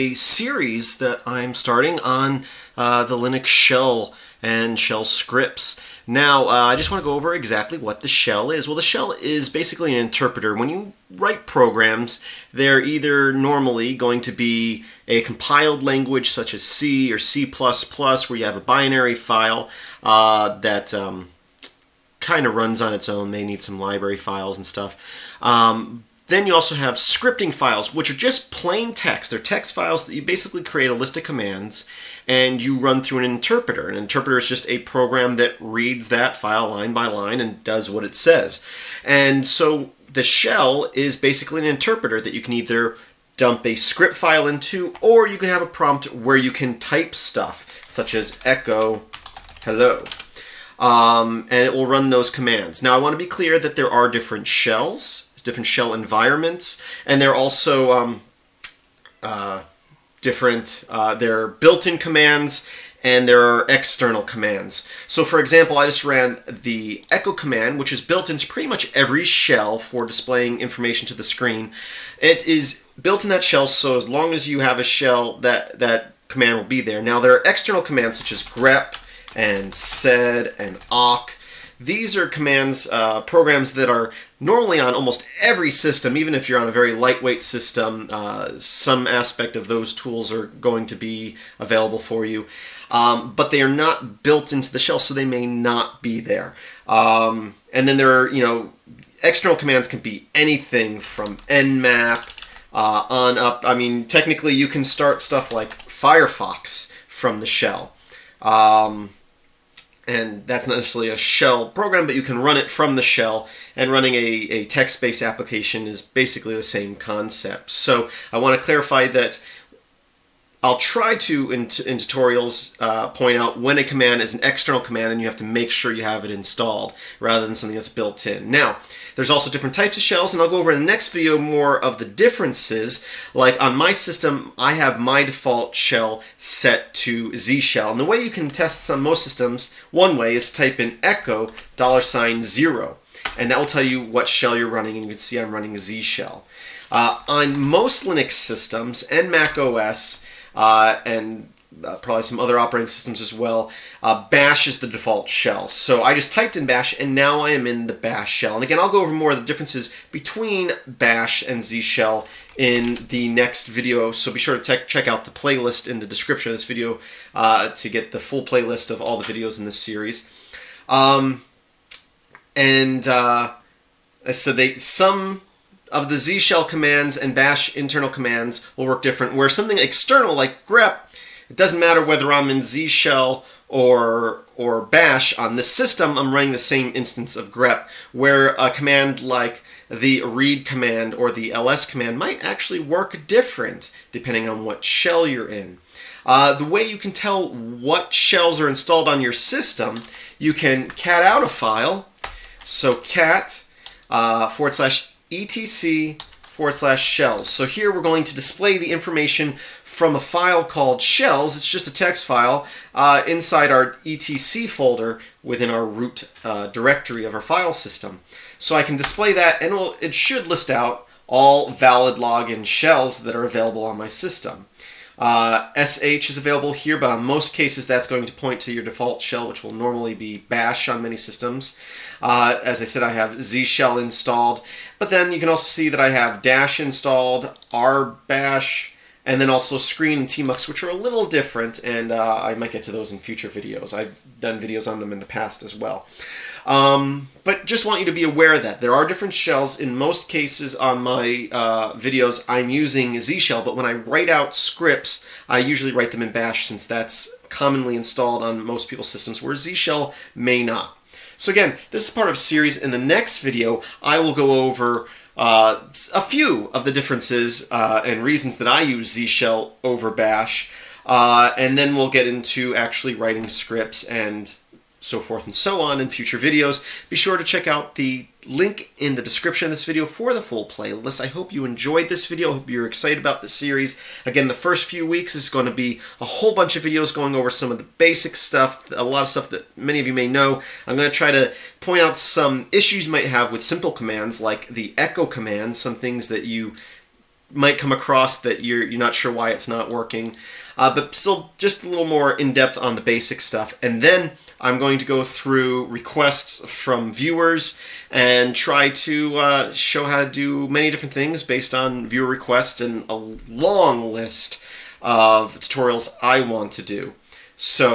A series that I'm starting on the Linux shell and shell scripts. Now, I just want to go over exactly what the shell is. Well, the shell is basically an interpreter. When you write programs, they're either normally going to be a compiled language such as C or C++, where you have a binary file that kind of runs on its own. They need some library files and stuff. Then you also have scripting files, which are just plain text. They're text files that you basically create a list of commands and you run through an interpreter. An interpreter is just a program that reads that file line by line and does what it says. And so the shell is basically an interpreter that you can either dump a script file into, or you can have a prompt where you can type stuff, such as echo hello. And it will run those commands. Now I want to be clear that there are different shells, different shell environments, and they're also different. There are built-in commands and there are external commands. So for example, I just ran the echo command, which is built into pretty much every shell for displaying information to the screen. It is built in that shell, so as long as you have a shell, that command will be there. Now there are external commands such as grep and sed and awk. These are commands, programs that are normally on almost every system. Even if you're on a very lightweight system, some aspect of those tools are going to be available for you. But they are not built into the shell, so they may not be there. And then there are, external commands can be anything from nmap on up. I mean, technically you can start stuff like Firefox from the shell. And that's not necessarily a shell program, but you can run it from the shell, and running a text-based application is basically the same concept. So I want to clarify that I'll try to, in tutorials, point out when a command is an external command and you have to make sure you have it installed rather than something that's built in. Now, there's also different types of shells, and I'll go over in the next video more of the differences. Like on my system, I have my default shell set to Z shell. And the way you can test this on most systems, one way is type in echo $0, and that will tell you what shell you're running, and you can see I'm running Z shell. On most Linux systems and Mac OS, and probably some other operating systems as well, bash is the default shell. So I just typed in bash and now I am in the bash shell. And again, I'll go over more of the differences between bash and Z shell in the next video, so be sure to check out the playlist in the description of this video to get the full playlist of all the videos in this series. So some of the Z shell commands and bash internal commands will work different, where something external like grep, it doesn't matter whether I'm in Z shell or bash. On this system, I'm running the same instance of grep, where a command like the read command or the ls command might actually work different depending on what shell you're in. The way you can tell what shells are installed on your system, you can cat out a file. So cat /etc/shells. So here we're going to display the information from a file called shells. It's just a text file inside our etc folder within our root directory of our file system. So I can display that, and it should list out all valid login shells that are available on my system. sh is available here, but in most cases that's going to point to your default shell, which will normally be bash on many systems. As I said, I have Z shell installed, but then you can also see that I have dash installed, rbash, and then also screen and tmux, which are a little different, and I might get to those in future videos. I've done videos on them in the past as well. But just want you to be aware that there are different shells. In most cases on my videos, I'm using Z shell, but when I write out scripts, I usually write them in bash, since that's commonly installed on most people's systems, where Z shell may not. So again, this is part of a series. In the next video, I will go over a few of the differences and reasons that I use Z shell over bash, and then we'll get into actually writing scripts and so forth and so on in future videos. Be sure to check out the link in the description of this video for the full playlist. I hope you enjoyed this video. I hope you're excited about this series. Again, the first few weeks is going to be a whole bunch of videos going over some of the basic stuff, a lot of stuff that many of you may know. I'm going to try to point out some issues you might have with simple commands like the echo command, some things that you might come across that you're not sure why it's not working. But still just a little more in-depth on the basic stuff. And then I'm going to go through requests from viewers and try to show how to do many different things based on viewer requests and a long list of tutorials I want to do. So